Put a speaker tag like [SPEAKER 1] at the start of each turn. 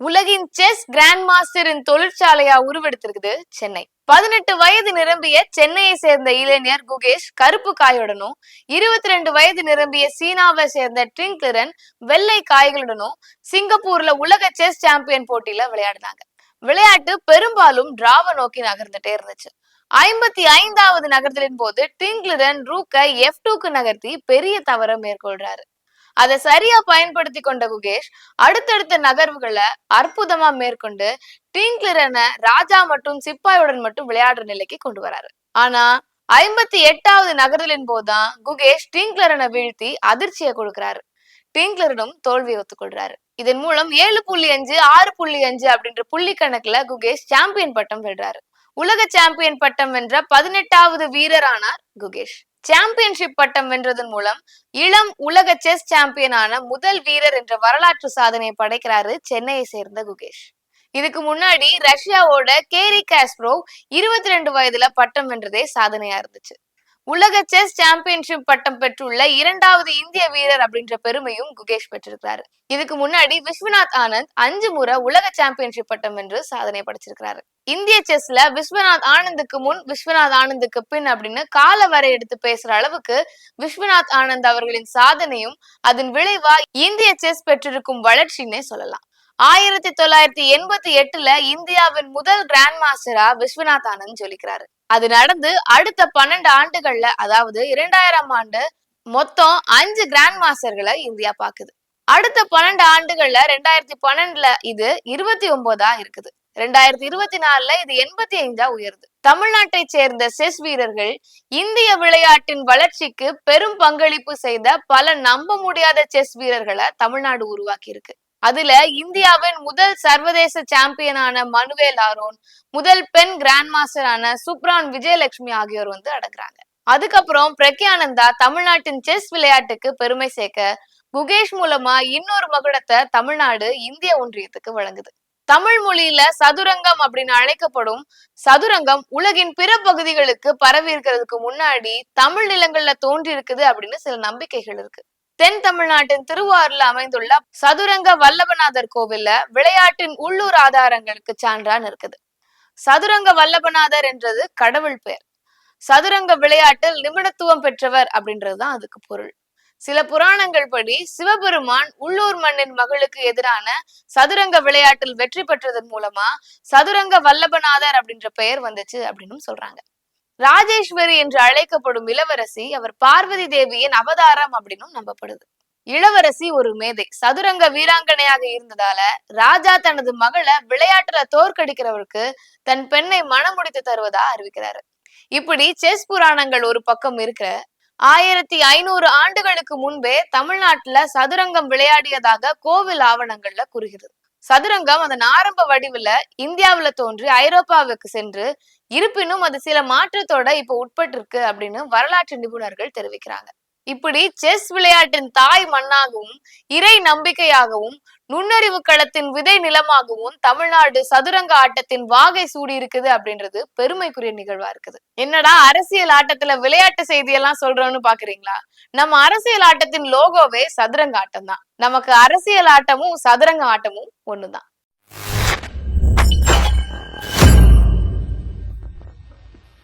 [SPEAKER 1] உலகின் chess grand மாஸ்டரின் தொழிற்சாலையா உருவெடுத்திருக்குது Chennai. 18 வயது நிரம்பிய சென்னையை சேர்ந்த இளைஞர் குகேஷ் கருப்பு காயுடனும், 22 வயது நிரம்பிய சீனாவை சேர்ந்த ட்விங்க்லிரன் வெள்ளை காய்களுடனும் சிங்கப்பூர்ல உலக செஸ் சாம்பியன் போட்டியில விளையாடினாங்க. விளையாட்டு பெரும்பாலும் டிராவை நோக்கி நகர்ந்துட்டே இருந்துச்சு. 55வது நகர்தலின் போது ட்விங்க்லிரன் ரூக்கை F2க்கு நகர்த்தி பெரிய தவற மேற்கொள்றாரு. அதை சரியா பயன்படுத்தி கொண்ட குகேஷ் அடுத்தடுத்த நகர்வுகளை அற்புதமா மேற்கொண்டு ட்விங்க்லிரனை ராஜா மற்றும் சிப்பாயுடன் மட்டும் விளையாடுற நிலைக்கு கொண்டு வராரு. ஆனா 58வது நகர்தலின் போதுதான் குகேஷ் ட்விங்க்லிரனை வீழ்த்தி அதிர்ச்சியை கொடுக்கிறாரு. ட்விங்க்லிரனும் தோல்வியை ஒத்துக்கொள்றாரு. இதன் மூலம் 7.5 6.5 அப்படின்ற புள்ளி கணக்குல குகேஷ் சாம்பியன் பட்டம் வெல்றாரு. உலக சாம்பியன் பட்டம் வென்ற 18வது வீரர் ஆனார் குகேஷ். சாம்பியன்ஷிப் பட்டம் வென்றதன் மூலம் இளம் உலக செஸ் சாம்பியனான முதல் வீரர் என்ற வரலாற்று சாதனையை படைக்கிறாரு சென்னையை சேர்ந்த குகேஷ். இதுக்கு முன்னாடி ரஷ்யாவோட கேரி காஸ்பரோவ் 22 வயதுல பட்டம் வென்றதே சாதனையா இருந்துச்சு. உலக செஸ் சாம்பியன்ஷிப் பட்டம் பெற்றுள்ள 2வது இந்திய வீரர் அப்படின்ற பெருமையும் குகேஷ் பெற்றிருக்கிறாரு. இதுக்கு முன்னாடி விஸ்வநாத் ஆனந்த் 5 முறை உலக சாம்பியன்ஷிப் பட்டம் வென்று சாதனை படைச்சிருக்கிறாரு. இந்திய செஸ்ல விஸ்வநாத் ஆனந்துக்கு முன், விஸ்வநாத் ஆனந்துக்கு பின் அப்படின்னு கால வரை எடுத்து பேசுற அளவுக்கு விஸ்வநாத் ஆனந்த் அவர்களின் சாதனையும் அதன் விளைவா இந்திய செஸ் பெற்றிருக்கும் வளர்ச்சின்னே சொல்லலாம். 1988ல இந்தியாவின் முதல் கிராண்ட் மாஸ்டரா விஸ்வநாத் ஆனந்த் ஜொலிக்கிறாரு. அது நடந்து அடுத்த 12 ஆண்டுகள்ல, அதாவது 2000ஆம் ஆண்டு மொத்தம் 5 கிராண்ட் மாஸ்டர்களை இந்தியா பாக்குது. அடுத்த 12 ஆண்டுகள்ல 2012ல இது 29ஆ இருக்குது. 2024ல இது 85ஆ உயருது. தமிழ்நாட்டை சேர்ந்த செஸ் வீரர்கள் இந்திய விளையாட்டின் வளர்ச்சிக்கு பெரும் பங்களிப்பு செய்த பல நம்ப முடியாத செஸ் வீரர்களை தமிழ்நாடு உருவாக்கி இருக்கு. அதுல இந்தியாவின் முதல் சர்வதேச சாம்பியனான மனுவேல் ஆரோன், முதல் பெண் கிராண்ட் மாஸ்டரான சுப்ரான் விஜயலட்சுமி ஆகியோர் அடங்குறாங்க. அதுக்கப்புறம் பிரக்யானந்தா தமிழ்நாட்டின் செஸ் விளையாட்டுக்கு பெருமை சேர்க்க குகேஷ் மூலமா இன்னொரு மகுடத்தை தமிழ்நாடு இந்திய ஒன்றியத்துக்கு வழங்குது. தமிழ் மொழியில சதுரங்கம் அப்படின்னு அழைக்கப்படும் சதுரங்கம் உலகின் பிற பகுதிகளுக்கு பரவி இருக்கிறதுக்கு முன்னாடி தமிழ் நிலங்கள்ல தோன்றி இருக்குது அப்படின்னு சில நம்பிக்கைகள் இருக்கு. தென் தமிழ்நாட்டின் திருவாரூர்ல அமைந்துள்ள சதுரங்க வல்லபநாதர் கோவில்ல விளையாட்டின் உள்ளூர் ஆதாரங்களுக்கு சான்றான் இருக்குது. சதுரங்க வல்லபநாதர் என்றது கடவுள் பெயர். சதுரங்க விளையாட்டில் நிபுணத்துவம் பெற்றவர் அப்படின்றதுதான் அதுக்கு பொருள். சில புராணங்கள் படி சிவபெருமான் உள்ளூர் மண்ணின் மகளுக்கு எதிரான சதுரங்க விளையாட்டில் வெற்றி பெற்றதன் மூலமா சதுரங்க வல்லபநாதர் அப்படின்ற பெயர் வந்துச்சு அப்படின்னு சொல்றாங்க. ராஜேஸ்வரி என்று அழைக்கப்படும் இளவரசி அவர் பார்வதி தேவியின் அவதாரம் அப்படின்னு நம்பப்படுது. இளவரசி ஒரு மேதை, சதுரங்க வீராங்கனையாக இருந்ததால ராஜா தனது மகளை விளையாட்டுல தோற்கடிக்கிறவருக்கு தன் பெண்ணை மணமுடித்து தருவதா அறிவிக்கிறாரு. இப்படி செஸ் புராணங்கள் ஒரு பக்கம் இருக்க, 1500 ஆண்டுகளுக்கு முன்பே தமிழ்நாட்டுல சதுரங்கம் விளையாடியதாக கோவில் ஆவணங்கள்ல கூறுகிறது. சதுரங்கம் அதன் ஆரம்ப வடிவுல இந்தியாவில தோன்றி ஐரோப்பாவுக்கு சென்று, இருப்பினும் அது சில மாற்றத்தோட இப்ப உட்பட்டு இருக்கு அப்படின்னு வரலாற்று நிபுணர்கள் தெரிவிக்கிறாங்க. இப்படி செஸ் விளையாட்டின் தாய் மண்ணாகவும் இறை நம்பிக்கையாகவும் நுண்ணறிவு களத்தின் விதை நிலமாகவும் தமிழ்நாடு சதுரங்க ஆட்டத்தின் வாகை சூடி இருக்குது அப்படின்றது பெருமைக்குரிய நிகழ்வா இருக்குது. என்னடா அரசியல் ஆட்டத்துல விளையாட்டு செய்தியெல்லாம் சொல்றோம்னு பாக்குறீங்களா? நம்ம அரசியல் ஆட்டத்தின் லோகோவே சதுரங்க ஆட்டம் தான். நமக்கு அரசியல் ஆட்டமும் சதுரங்க ஆட்டமும் ஒண்ணுதான்.